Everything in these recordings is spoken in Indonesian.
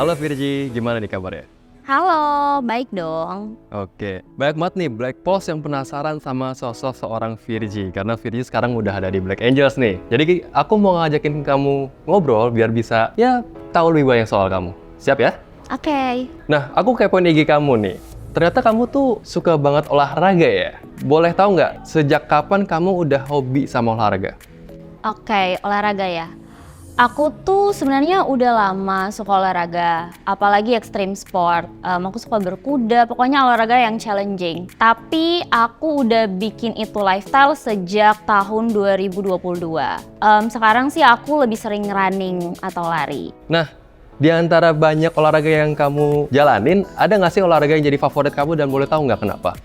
Halo Virgi, gimana nih kabarnya? Halo, baik dong. Oke, banyak banget nih Black Pulse yang penasaran sama sosok seorang Virgi. Karena Virgi sekarang udah ada di Black Angels nih. Jadi aku mau ngajakin kamu ngobrol biar bisa tahu lebih banyak soal kamu. Siap ya? Oke. Nah, aku kepoin IG kamu nih. Ternyata kamu tuh suka banget olahraga ya? Boleh tahu nggak, sejak kapan kamu udah hobi sama olahraga? Oke, olahraga ya. Aku tuh sebenarnya udah lama suka olahraga, apalagi extreme sport. Aku suka berkuda, pokoknya olahraga yang challenging. Tapi aku udah bikin itu lifestyle sejak tahun 2022. Sekarang sih aku lebih sering running atau lari. Nah, di antara banyak olahraga yang kamu jalanin, ada nggak sih olahraga yang jadi favorit kamu dan boleh tahu nggak kenapa?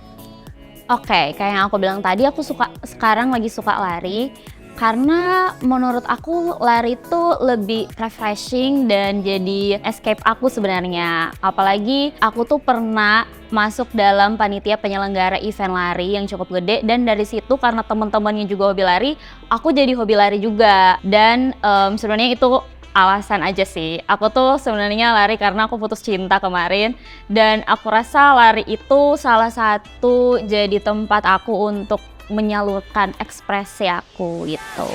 Oke, kayak yang aku bilang tadi, aku sekarang lagi suka lari. Karena menurut aku lari itu lebih refreshing dan jadi escape aku sebenarnya. Apalagi aku tuh pernah masuk dalam panitia penyelenggara event lari yang cukup gede, dan dari situ karena teman-temannya juga hobi lari, aku jadi hobi lari juga. Dan sebenarnya itu alasan aja sih. Aku tuh sebenarnya lari karena aku putus cinta kemarin, dan aku rasa lari itu salah satu jadi tempat aku untuk menyalurkan ekspresi aku gitu.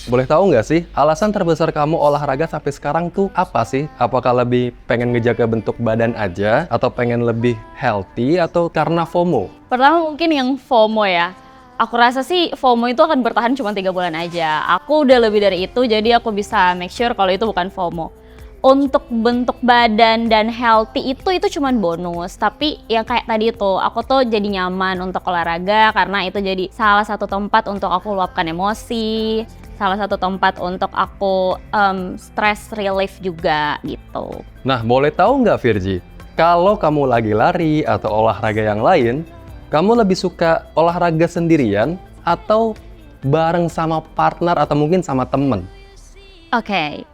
Boleh tahu nggak sih, alasan terbesar kamu olahraga sampai sekarang tuh apa sih? Apakah lebih pengen ngejaga bentuk badan aja, atau pengen lebih healthy, atau karena FOMO? Pertama mungkin yang FOMO ya. Aku rasa sih FOMO itu akan bertahan cuma 3 bulan aja. Aku udah lebih dari itu, jadi aku bisa make sure kalau itu bukan FOMO. Untuk bentuk badan dan healthy itu cuman bonus. Tapi yang kayak tadi tuh, aku tuh jadi nyaman untuk olahraga karena itu jadi salah satu tempat untuk aku luapkan emosi, salah satu tempat untuk aku stress relief juga gitu. Nah, boleh tahu nggak Virgi, kalau kamu lagi lari atau olahraga yang lain, kamu lebih suka olahraga sendirian atau bareng sama partner atau mungkin sama temen? Oke.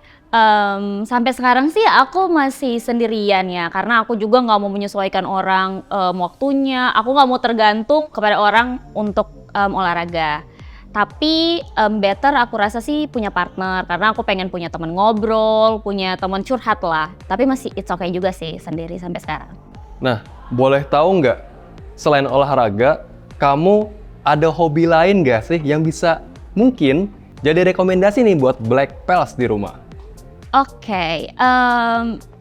Sampai sekarang sih aku masih sendirian ya, karena aku juga nggak mau menyesuaikan orang waktunya. Aku nggak mau tergantung kepada orang untuk olahraga. Tapi better aku rasa sih punya partner, karena aku pengen punya teman ngobrol, punya teman curhat lah. Tapi masih it's okay juga sih sendiri sampai sekarang. Nah, boleh tahu nggak, selain olahraga, kamu ada hobi lain nggak sih yang bisa mungkin jadi rekomendasi nih buat Black Pals di rumah? Oke,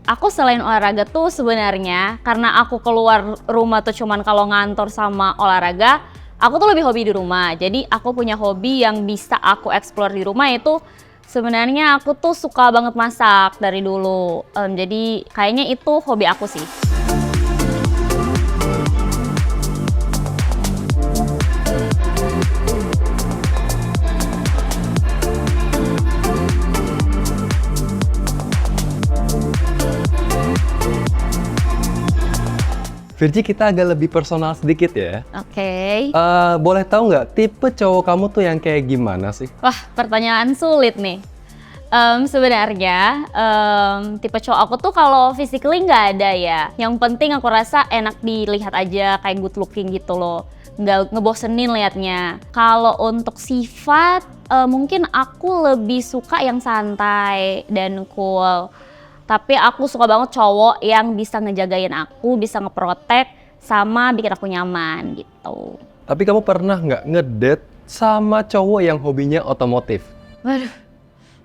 aku selain olahraga tuh sebenarnya karena aku keluar rumah tuh cuman kalau ngantor sama olahraga, aku tuh lebih hobi di rumah. Jadi aku punya hobi yang bisa aku explore di rumah, itu sebenarnya aku tuh suka banget masak dari dulu. Jadi kayaknya itu hobi aku sih. Virgi, kita agak lebih personal sedikit ya. Oke. Boleh tahu nggak, tipe cowok kamu tuh yang kayak gimana sih? Wah, pertanyaan sulit nih. Sebenarnya tipe cowok aku tuh kalau physically nggak ada ya. Yang penting aku rasa enak dilihat aja, kayak good looking gitu loh. Nggak ngebosenin liatnya. Kalau untuk sifat, mungkin aku lebih suka yang santai dan cool. Tapi aku suka banget cowok yang bisa ngejagain aku, bisa ngeprotek, sama bikin aku nyaman gitu. Tapi kamu pernah nggak ngedate sama cowok yang hobinya otomotif? Waduh,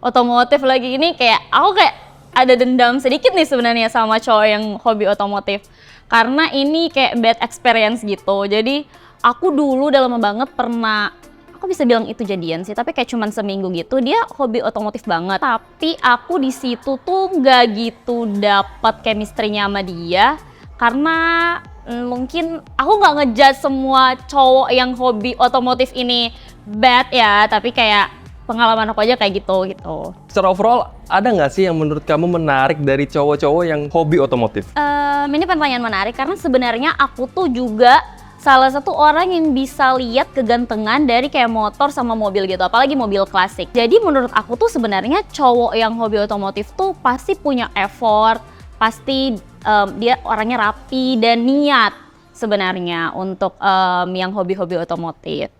otomotif lagi ini aku kayak ada dendam sedikit nih sebenarnya sama cowok yang hobi otomotif. Karena ini kayak bad experience gitu. Jadi aku dulu udah lama banget pernah, aku bisa bilang itu jadian sih, tapi kayak cuman seminggu gitu. Dia hobi otomotif banget, tapi aku di situ tuh nggak gitu dapat chemistry-nya sama dia, karena mungkin aku nggak ngejudge semua cowok yang hobi otomotif ini bad ya, tapi kayak pengalaman aku aja kayak gitu. Secara overall, ada nggak sih yang menurut kamu menarik dari cowok-cowok yang hobi otomotif? Ini pertanyaan menarik karena sebenarnya aku tuh juga salah satu orang yang bisa lihat kegantengan dari kayak motor sama mobil gitu, apalagi mobil klasik. Jadi menurut aku tuh sebenarnya cowok yang hobi otomotif tuh pasti punya effort, pasti dia orangnya rapi dan niat sebenarnya untuk yang hobi-hobi otomotif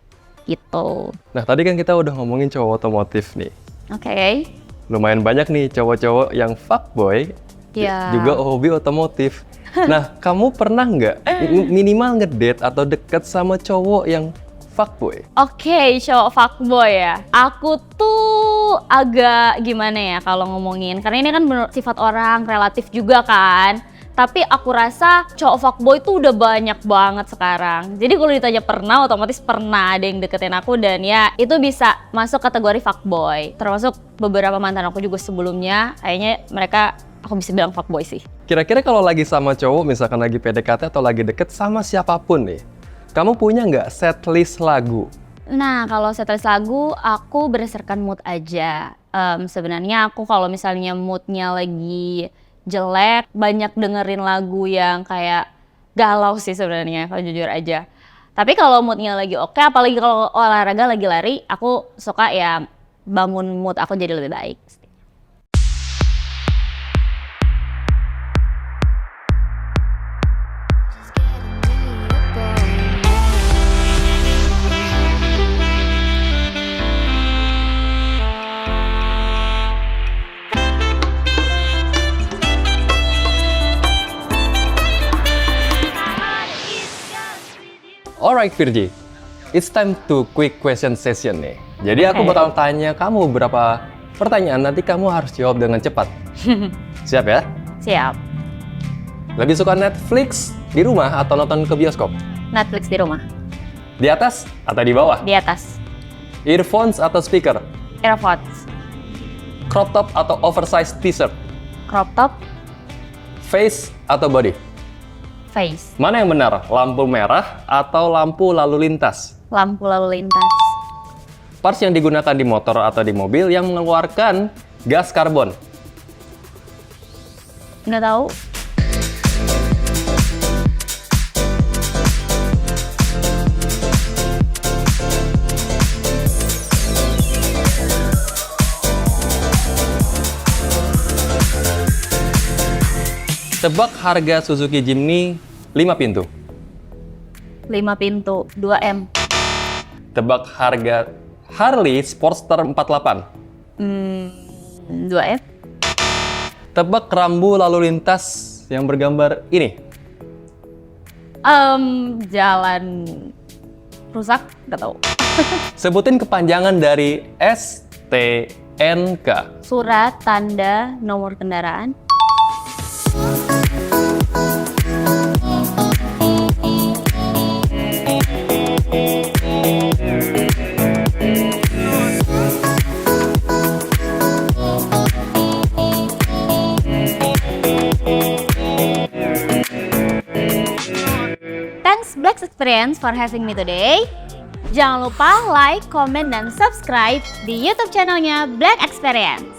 gitu. Nah, tadi kan kita udah ngomongin cowok otomotif nih. Oke. Lumayan banyak nih cowok-cowok yang fuckboy, Iya. juga hobi otomotif. Nah, kamu pernah nggak minimal ngedate atau deket sama cowok yang fuckboy? Oke, cowok fuckboy ya. Aku tuh agak gimana ya kalau ngomongin, karena ini kan menurut sifat orang relatif juga kan. Tapi aku rasa cowok fuckboy tuh udah banyak banget sekarang. Jadi kalau ditanya pernah, otomatis pernah ada yang deketin aku dan ya itu bisa masuk kategori fuckboy. Termasuk beberapa mantan aku juga sebelumnya, kayaknya mereka aku bisa bilang fuckboy sih. Kira-kira kalau lagi sama cowok, misalkan lagi PDKT atau lagi deket sama siapapun nih, kamu punya nggak setlist lagu? Nah, kalau setlist lagu, aku berdasarkan mood aja. Sebenarnya aku kalau misalnya moodnya lagi jelek, banyak dengerin lagu yang kayak galau sih sebenarnya, kalau jujur aja. Tapi kalau moodnya lagi oke, apalagi kalau olahraga lagi lari, aku suka ya bangun mood aku jadi lebih baik. Alright Virgi, it's time to quick question session nih. Jadi aku Oke. bakal tanya kamu beberapa pertanyaan, nanti kamu harus jawab dengan cepat. Siap ya? Siap. Lebih suka Netflix di rumah atau nonton ke bioskop? Netflix di rumah. Di atas atau di bawah? Di atas. Earphones atau speaker? AirPods. Crop top atau oversized t-shirt? Crop top. Face atau body? Face. Mana yang benar? Lampu merah atau lampu lalu lintas? Lampu lalu lintas. Parts yang digunakan di motor atau di mobil yang mengeluarkan gas karbon? Nggak tahu. Tebak harga Suzuki Jimny 5 pintu. 5 pintu. 2M. Tebak harga Harley Sportster 48. 2M. Tebak rambu lalu lintas yang bergambar ini. Jalan rusak, nggak tahu. Sebutin kepanjangan dari STNK. Surat tanda nomor kendaraan. Thanks Black Experience for having me today. Jangan lupa like, comment, dan subscribe di YouTube channelnya Black Experience.